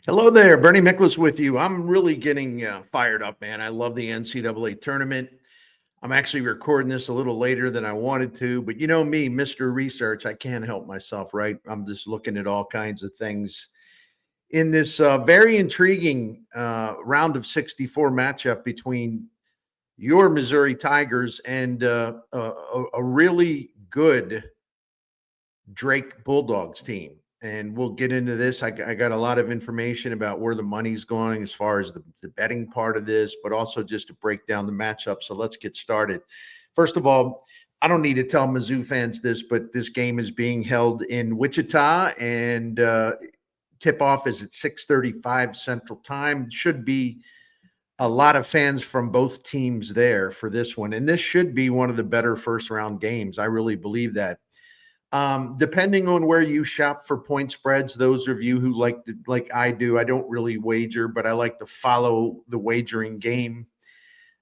Hello there, Bernie Miklasz with you. I'm really getting fired up, man. I love the NCAA tournament. I'm actually recording this a little later than I wanted to, but you know me, Mr. Research, I can't help myself, right? I'm just looking at all kinds of things in this very intriguing round of 64 matchup between your Missouri Tigers and a really good Drake Bulldogs team. And we'll get into this. I got a lot of information about where the money's going as far as the betting part of this, but also just to break down the matchup. So let's get started. First of all, I don't need to tell Mizzou fans this, but this game is being held in Wichita, and tip-off is at 6:35 Central Time. Should be a lot of fans from both teams there for this one, and this should be one of the better first-round games. I really believe that. Depending on where you shop for point spreads, those of you who like I do, I don't really wager, but I like to follow the wagering game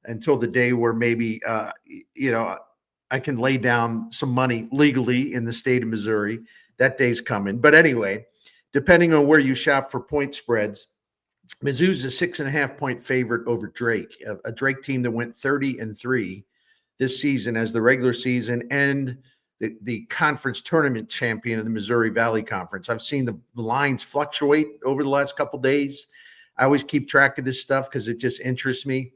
until the day where maybe, I can lay down some money legally in the state of Missouri. That day's coming. But anyway, depending on where you shop for point spreads, Mizzou's a 6.5 point favorite over Drake, a Drake team that went 30-3 this season as the regular season and the conference tournament champion of the Missouri Valley Conference. I've seen the lines fluctuate over the last couple of days. I always keep track of this stuff because it just interests me.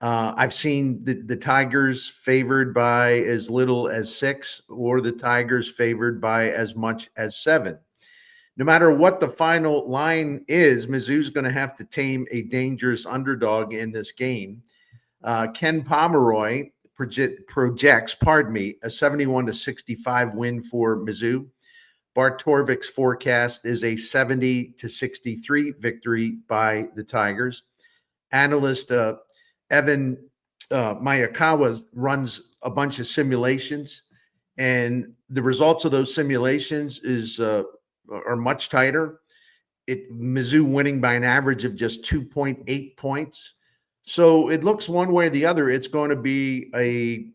I've seen the Tigers favored by as little as 6 or the Tigers favored by as much as 7. No matter what the final line is, Mizzou's going to have to tame a dangerous underdog in this game. Ken Pomeroy projects, a 71-65 win for Mizzou. Bart Torvik's forecast is a 70-63 victory by the Tigers. Analyst Evan Mayakawa runs a bunch of simulations, and the results of those simulations are much tighter. Mizzou winning by an average of just 2.8 points. So it looks one way or the other, it's going to be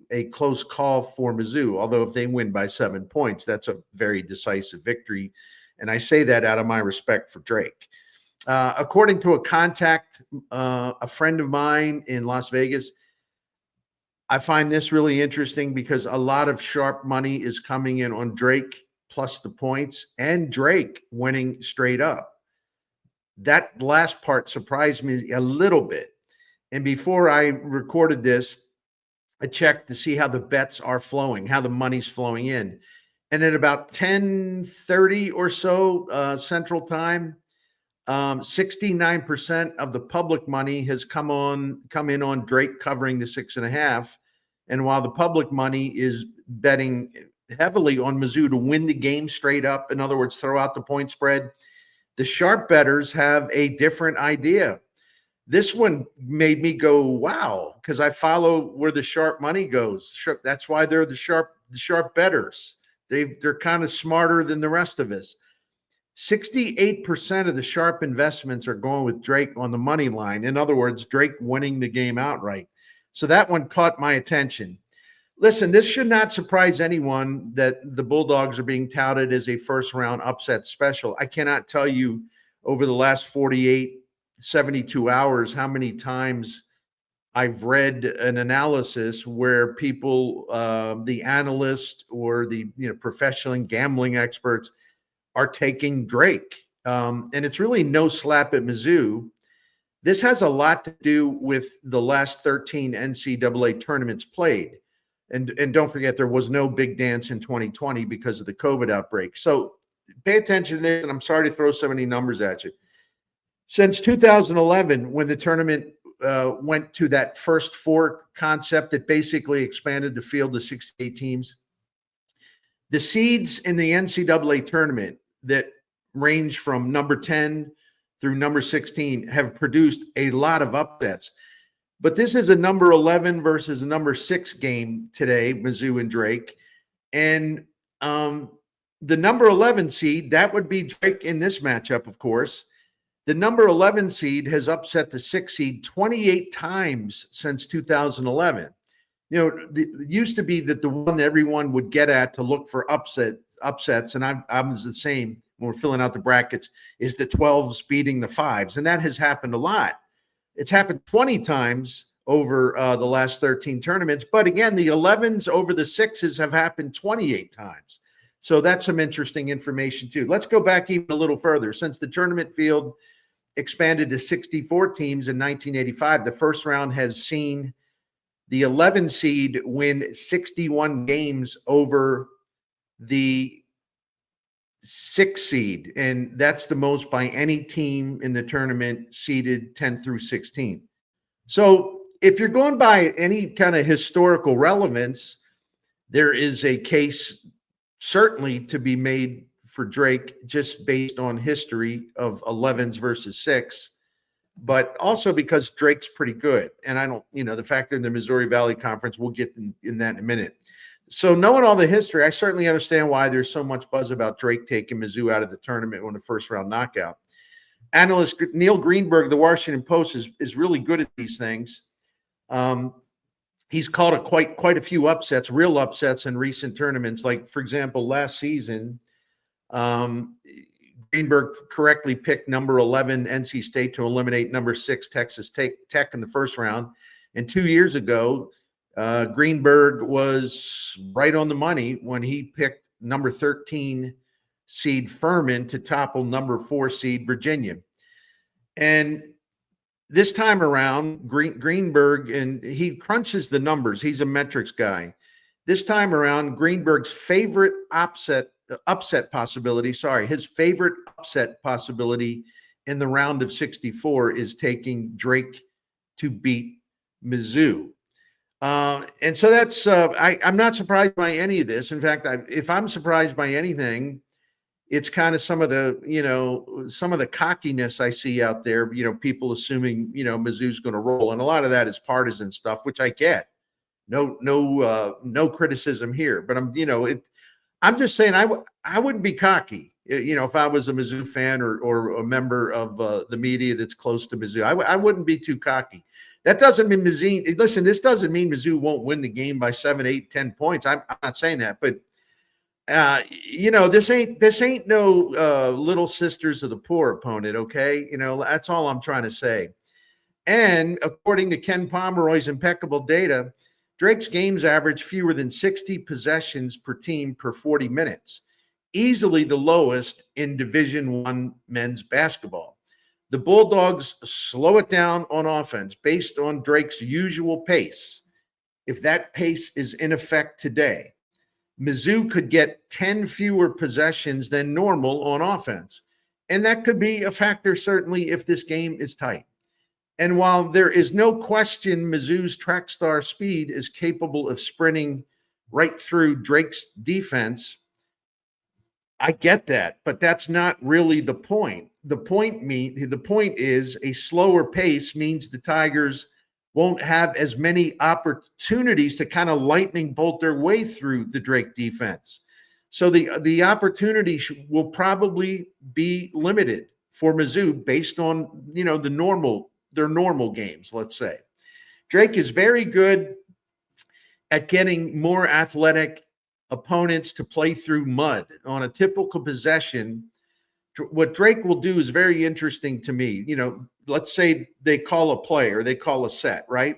a close call for Mizzou. Although if they win by 7 points, that's a very decisive victory. And I say that out of my respect for Drake. According to a friend of mine in Las Vegas, I find this really interesting because a lot of sharp money is coming in on Drake plus the points and Drake winning straight up. That last part surprised me a little bit. And before I recorded this, I checked to see how the bets are flowing, how the money's flowing in. And at about 10:30 or so Central Time, 69% of the public money has come in on Drake covering the 6.5. And while the public money is betting heavily on Mizzou to win the game straight up, in other words, throw out the point spread, the sharp bettors have a different idea. This one made me go, wow, because I follow where the sharp money goes. That's why they're the sharp bettors. They're kind of smarter than the rest of us. 68% of the sharp investments are going with Drake on the money line. In other words, Drake winning the game outright. So that one caught my attention. Listen, this should not surprise anyone that the Bulldogs are being touted as a first-round upset special. I cannot tell you over the last 72 hours how many times I've read an analysis where people, the analysts or the professional gambling experts, are taking Drake. And it's really no slap at Mizzou. This has a lot to do with the last 13 NCAA tournaments played. And don't forget, there was no big dance in 2020 because of the COVID outbreak. So pay attention to this, and I'm sorry to throw so many numbers at you. Since 2011, when the tournament went to that first four concept that basically expanded the field to 68 teams, the seeds in the NCAA tournament that range from number 10 through number 16 have produced a lot of upsets. But this is a number 11 versus a number 6 game today, Mizzou and Drake. And the number 11 seed, that would be Drake in this matchup, of course. The number 11 seed has upset the 6 seed 28 times since 2011. It used to be that the one that everyone would get at to look for upsets, and I was the same, when we're filling out the brackets, is the 12s beating the 5s. And that has happened a lot. It's happened 20 times over the last 13 tournaments. But again, the 11s over the 6s have happened 28 times. So that's some interesting information too. Let's go back even a little further. Since the tournament field expanded to 64 teams in 1985, the first round has seen the 11 seed win 61 games over the 6 seed. And that's the most by any team in the tournament seeded 10 through 16. So if you're going by any kind of historical relevance, there is a case certainly to be made for Drake just based on history of 11s versus 6, but also because Drake's pretty good. And I don't, the fact that in the Missouri Valley Conference, we'll get in that in a minute. So knowing all the history, I certainly understand why there's so much buzz about Drake taking Mizzou out of the tournament on the first round knockout. Analyst Neil Greenberg, the Washington Post, is really good at these things. He's called quite a few upsets, real upsets in recent tournaments. Like, for example, last season, Greenberg correctly picked number 11 NC State to eliminate number 6 Texas Tech in the first round. And 2 years ago, Greenberg was right on the money when he picked number 13 seed Furman to topple number 4 seed Virginia. And this time around, Greenberg, and he crunches the numbers. He's a metrics guy. This time around, Greenberg's favorite upset possibility, his favorite upset possibility in the round of 64 is taking Drake to beat Mizzou. And so that's, I'm not surprised by any of this. In fact, if I'm surprised by anything, it's kind of some of the cockiness I see out there, people assuming, Mizzou's going to roll. And a lot of that is partisan stuff, which I get. No criticism here, but I'm just saying I wouldn't be cocky, if I was a Mizzou fan or a member of the media that's close to Mizzou. I wouldn't be too cocky. That doesn't mean Mizzou. Listen, this doesn't mean Mizzou won't win the game by 7, 8, 10 points. I'm not saying that, but this ain't no little sisters of the poor opponent. Okay, that's all I'm trying to say. And according to Ken Pomeroy's impeccable data, Drake's games average fewer than 60 possessions per team per 40 minutes, easily the lowest in Division I men's basketball. The Bulldogs slow it down on offense based on Drake's usual pace. If that pace is in effect today, Mizzou could get 10 fewer possessions than normal on offense. And that could be a factor, certainly, if this game is tight. And while there is no question Mizzou's track star speed is capable of sprinting right through Drake's defense, I get that, but that's not really the point. The point is a slower pace means the Tigers won't have as many opportunities to kind of lightning bolt their way through the Drake defense. So the opportunity will probably be limited for Mizzou based on, their normal games, let's say. Drake is very good at getting more athletic opponents to play through mud. On a typical possession, what Drake will do is very interesting to me. Let's say they call a play or they call a set, right?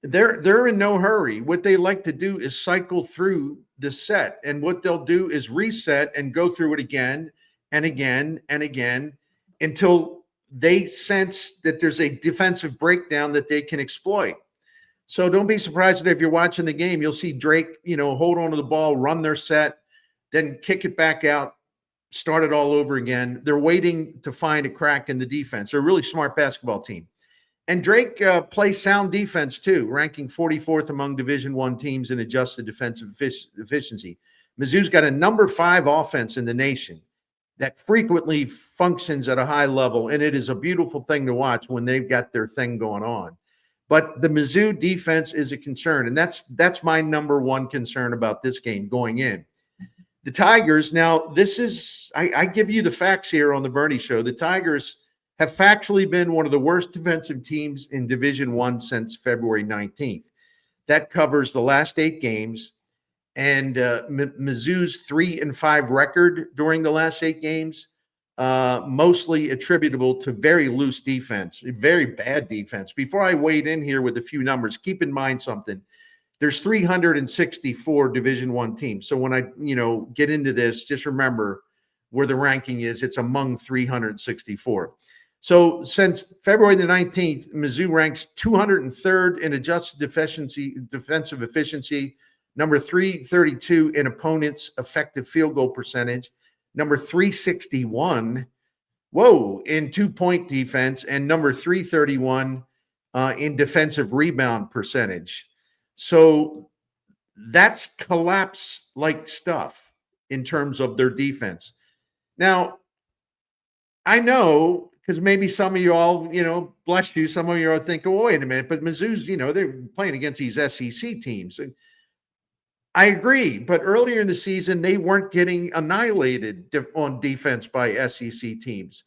They're in no hurry. What they like to do is cycle through the set. And what they'll do is reset and go through it again and again and again until they sense that there's a defensive breakdown that they can exploit. So don't be surprised that if you're watching the game, you'll see Drake, hold on to the ball, run their set, then kick it back out, start it all over again. They're waiting to find a crack in the defense. They're a really smart basketball team. And Drake plays sound defense too, ranking 44th among Division I teams in adjusted defensive efficiency. Mizzou's got a number 5 offense in the nation that frequently functions at a high level, and it is a beautiful thing to watch when they've got their thing going on. But the Mizzou defense is a concern, and that's my number one concern about this game going in. The Tigers, now this is, I give you the facts here on the Bernie Show. The Tigers have factually been one of the worst defensive teams in Division I since February 19th. That covers the last 8 games. And Mizzou's 3-5 record during the last 8 games, mostly attributable to very loose defense, very bad defense. Before I wade in here with a few numbers, keep in mind something. There's 364 Division I teams. So when I, get into this, just remember where the ranking is. It's among 364. So since February the 19th, Mizzou ranks 203rd in adjusted defensive efficiency, number 332 in opponents' effective field goal percentage, number 361, in 2-point defense, and number 331 in defensive rebound percentage. So that's collapse-like stuff in terms of their defense. Now, I know, because maybe some of you all, bless you, some of you are thinking, well, wait a minute, but Mizzou's, they're playing against these SEC teams. I agree, but earlier in the season, they weren't getting annihilated on defense by SEC teams.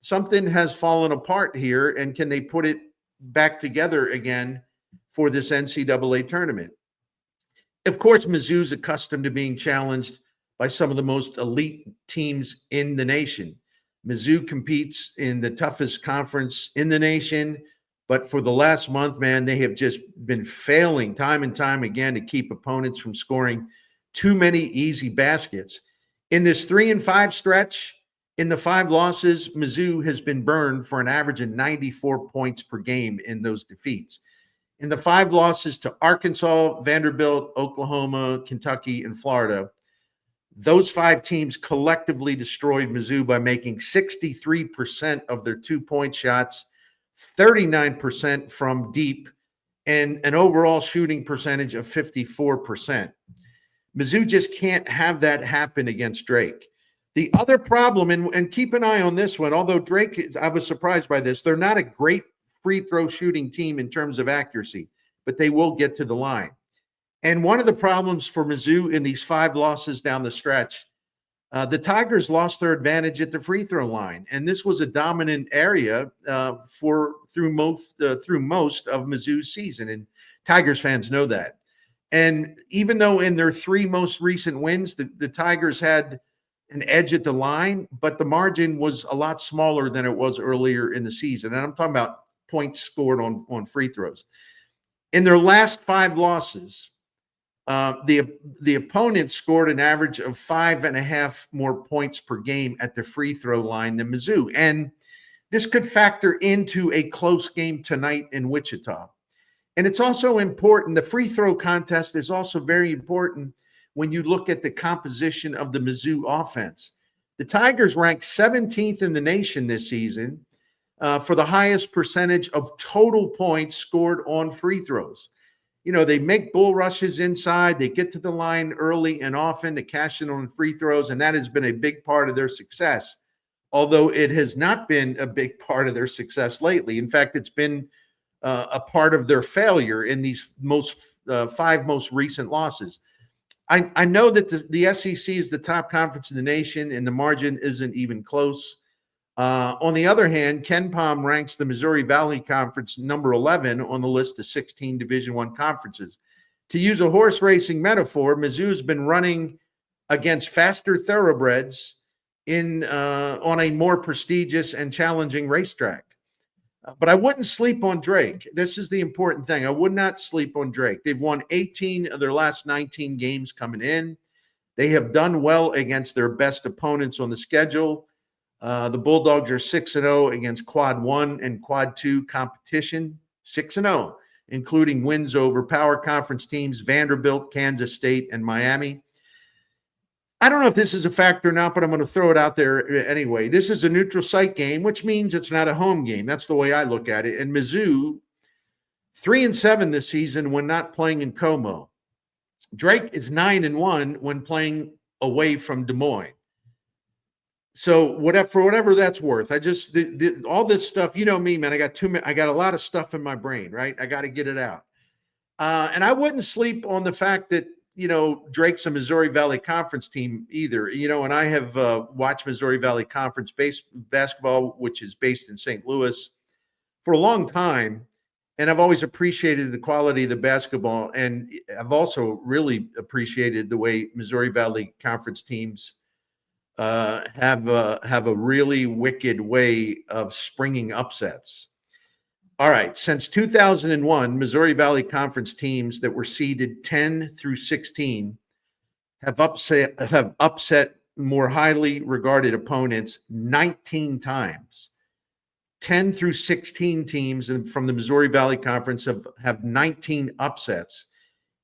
Something has fallen apart here, and can they put it back together again for this NCAA tournament? Of course, Mizzou's accustomed to being challenged by some of the most elite teams in the nation. Mizzou competes in the toughest conference in the nation, but for the last month, man, they have just been failing time and time again to keep opponents from scoring too many easy baskets. In this 3-5 stretch, in the 5 losses, Mizzou has been burned for an average of 94 points per game in those defeats. In the 5 losses to Arkansas, Vanderbilt, Oklahoma, Kentucky, and Florida, those 5 teams collectively destroyed Mizzou by making 63% of their 2-point shots, 39% from deep, and an overall shooting percentage of 54%. Mizzou just can't have that happen against Drake. The other problem, and keep an eye on this one, although Drake, I was surprised by this, they're not a great free throw shooting team in terms of accuracy, but they will get to the line. And one of the problems for Mizzou in these 5 losses down the stretch, the Tigers lost their advantage at the free throw line, and this was a dominant area through most of Mizzou's season, and Tigers fans know that. And even though in their 3 most recent wins, the Tigers had an edge at the line, but the margin was a lot smaller than it was earlier in the season. And I'm talking about points scored on free throws. In their last 5 losses, the opponent scored an average of 5.5 more points per game at the free throw line than Mizzou. And this could factor into a close game tonight in Wichita. And it's also important, the free throw contest is also very important when you look at the composition of the Mizzou offense. The Tigers ranked 17th in the nation this season for the highest percentage of total points scored on free throws. They make bull rushes inside. They get to the line early and often to cash in on free throws, and that has been a big part of their success, although it has not been a big part of their success lately. In fact, it's been a part of their failure in these 5 most recent losses. I know that the SEC is the top conference in the nation, and the margin isn't even close. On the other hand, KenPom ranks the Missouri Valley Conference number 11 on the list of 16 Division I conferences. To use a horse racing metaphor, Mizzou has been running against faster thoroughbreds on a more prestigious and challenging racetrack. But I wouldn't sleep on Drake. This is the important thing. I would not sleep on Drake. They've won 18 of their last 19 games coming in. They have done well against their best opponents on the schedule. The Bulldogs are 6-0 against Quad 1 and Quad 2 competition, 6-0, including wins over power conference teams Vanderbilt, Kansas State, and Miami. I don't know if this is a factor or not, but I'm going to throw it out there anyway. This is a neutral site game, which means it's not a home game. That's the way I look at it. And Mizzou, 3-7 this season when not playing in Como. Drake is 9-1 when playing away from Des Moines. So for whatever that's worth, I just all this stuff. You know me, man. I got a lot of stuff in my brain, right? I got to get it out. And I wouldn't sleep on the fact that Drake's a Missouri Valley Conference team either. And I have watched Missouri Valley Conference basketball, which is based in St. Louis, for a long time. And I've always appreciated the quality of the basketball. And I've also really appreciated the way Missouri Valley Conference teams have a really wicked way of springing upsets. All right, since 2001, Missouri Valley Conference teams that were seeded 10 through 16 have upset more highly regarded opponents 19 times. 10 through 16 teams from the Missouri Valley Conference have 19 upsets.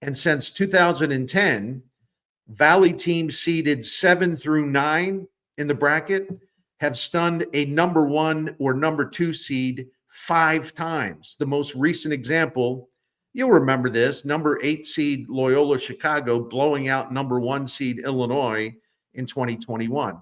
And since 2010, Valley teams seeded 7 through 9 in the bracket have stunned a number 1 or number 2 seed 5 times. The most recent example, you'll remember this, number 8 seed Loyola Chicago blowing out number 1 seed Illinois in 2021.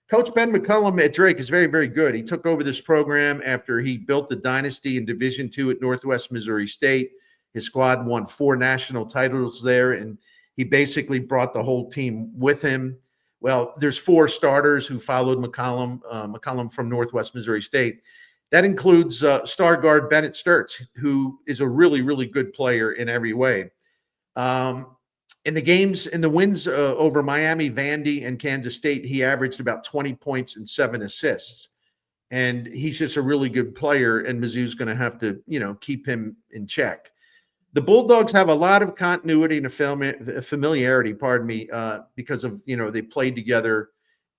Coach Ben McCullum at Drake is very, very good. He took over this program after he built the dynasty in Division II at Northwest Missouri State. His squad won 4 national titles there, and he basically brought the whole team with him. Well, there's 4 starters who followed McCullum from Northwest Missouri State. That includes star guard Bennett Sturtz, who is a really, really good player in every way. In the wins over Miami, Vandy, and Kansas State, he averaged about 20 points and 7 assists. And he's just a really good player, and Mizzou's going to have to, keep him in check. The Bulldogs have a lot of continuity and a familiarity, because of, they played together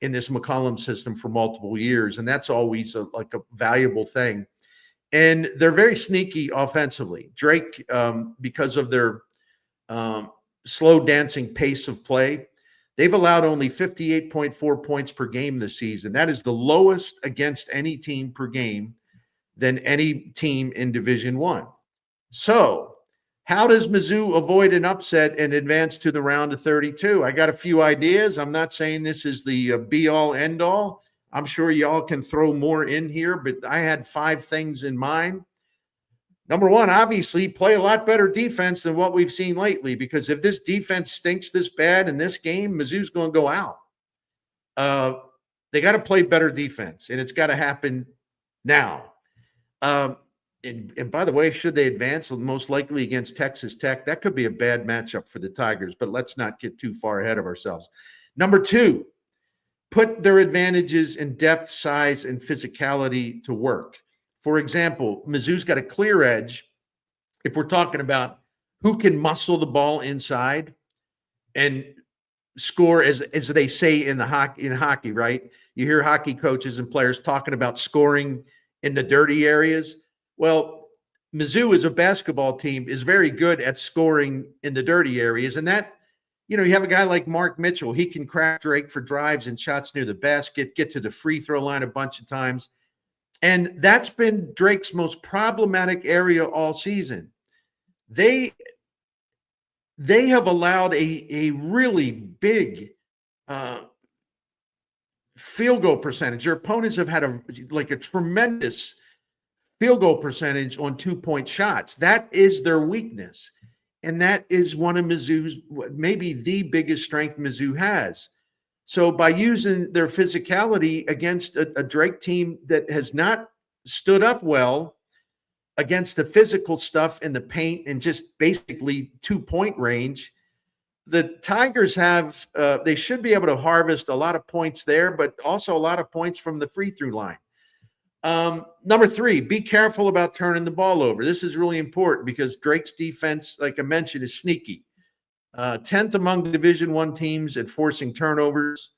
in this McCollum system for multiple years. And that's always a valuable thing. And they're very sneaky offensively. Drake, because of their slow dancing pace of play, they've allowed only 58.4 points per game this season. That is the lowest against any team per game than any team in Division I. So how does Mizzou avoid an upset and advance to the round of 32? I got a few ideas. I'm not saying this is the be-all, end-all. I'm sure y'all can throw more in here, but I had 5 things in mind. Number 1, obviously, play a lot better defense than what we've seen lately, because if this defense stinks this bad in this game, Mizzou's going to go out. They got to play better defense, and it's got to happen now. And by the way, should they advance, most likely against Texas Tech, that could be a bad matchup for the Tigers, but let's not get too far ahead of ourselves. Number 2, put their advantages in depth, size, and physicality to work. For example, Mizzou's got a clear edge if we're talking about who can muscle the ball inside and score, as they say in hockey, right? You hear hockey coaches and players talking about scoring in the dirty areas. Well, Mizzou as a basketball team is very good at scoring in the dirty areas. And that, you have a guy like Mark Mitchell. He can crack Drake for drives and shots near the basket, get to the free throw line a bunch of times. And that's been Drake's most problematic area all season. They have allowed a really big field goal percentage. Their opponents have had a tremendous field goal percentage on 2-point shots. That is their weakness. And that is one of Mizzou's, maybe the biggest strength Mizzou has. So by using their physicality against a Drake team that has not stood up well against the physical stuff in the paint and just basically 2-point range, the Tigers they should be able to harvest a lot of points there, but also a lot of points from the free throw line. Number 3, be careful about turning the ball over. This is really important because Drake's defense, like I mentioned, is sneaky. 10th among Division I teams at forcing turnovers,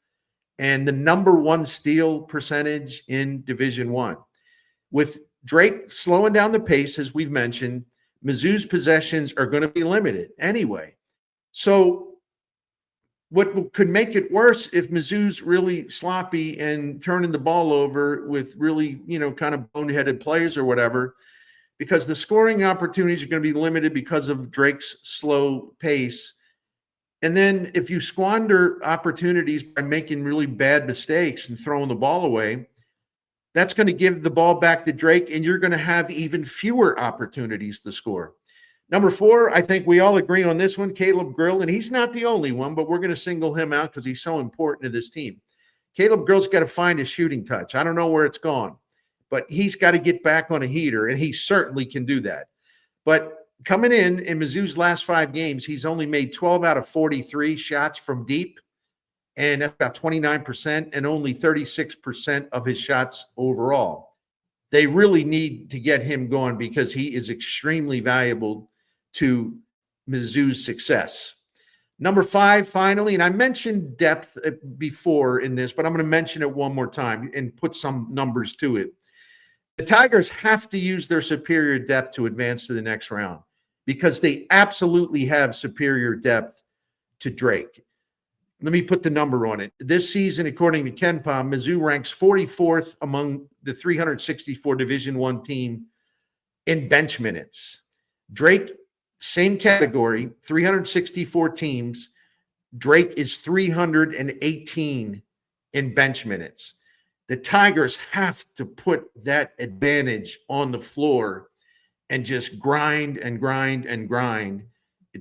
and the number 1 steal percentage in Division I. With Drake slowing down the pace, as we've mentioned, Mizzou's possessions are going to be limited anyway. So what could make it worse if Mizzou's really sloppy and turning the ball over with really, kind of boneheaded players or whatever, because the scoring opportunities are going to be limited because of Drake's slow pace. And then if you squander opportunities by making really bad mistakes and throwing the ball away, that's going to give the ball back to Drake, and you're going to have even fewer opportunities to score. Number 4, I think we all agree on this one, Caleb Grill, and he's not the only one, but we're going to single him out because he's so important to this team. Caleb Grill's got to find his shooting touch. I don't know where it's gone, but he's got to get back on a heater, and he certainly can do that. But coming in Mizzou's last 5 games, he's only made 12 out of 43 shots from deep, and that's about 29%, and only 36% of his shots overall. They really need to get him going because he is extremely valuable to Mizzou's success. Number 5, finally, and I mentioned depth before in this, but I'm going to mention it one more time and put some numbers to it. The Tigers have to use their superior depth to advance to the next round because they absolutely have superior depth to Drake. Let me put the number on it. This season, according to KenPom, Mizzou ranks 44th among the 364 Division I team in bench minutes. Drake, same category, 364 teams. Drake is 318 in bench minutes. The Tigers have to put that advantage on the floor and just grind and grind and grind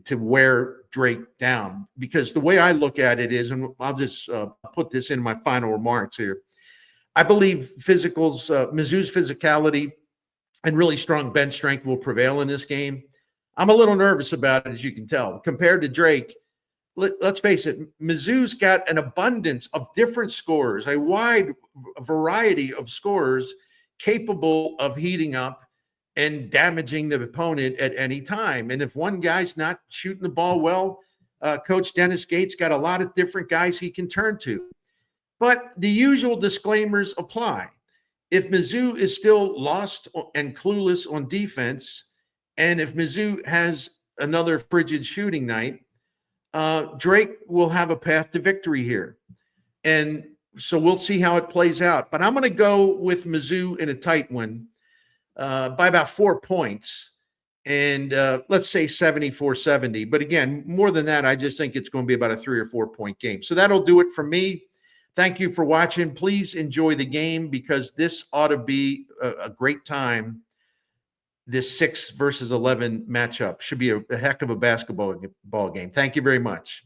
to wear Drake down. Because the way I look at it is, and I'll just put this in my final remarks here, I believe Mizzou's physicality and really strong bench strength will prevail in this game. I'm a little nervous about it, as you can tell. Compared to Drake, let's face it, Mizzou's got an abundance of different scorers, a wide variety of scorers capable of heating up and damaging the opponent at any time. And if one guy's not shooting the ball well, Coach Dennis Gates got a lot of different guys he can turn to. But the usual disclaimers apply. If Mizzou is still lost and clueless on defense, and if Mizzou has another frigid shooting night, Drake will have a path to victory here. And so we'll see how it plays out. But I'm going to go with Mizzou in a tight one by about 4 points. And let's say 74-70. But again, more than that, I just think it's going to be about a 3 or 4 point game. So that'll do it for me. Thank you for watching. Please enjoy the game because this ought to be a great time. This 6 versus 11 matchup should be a heck of a basketball game. Thank you very much.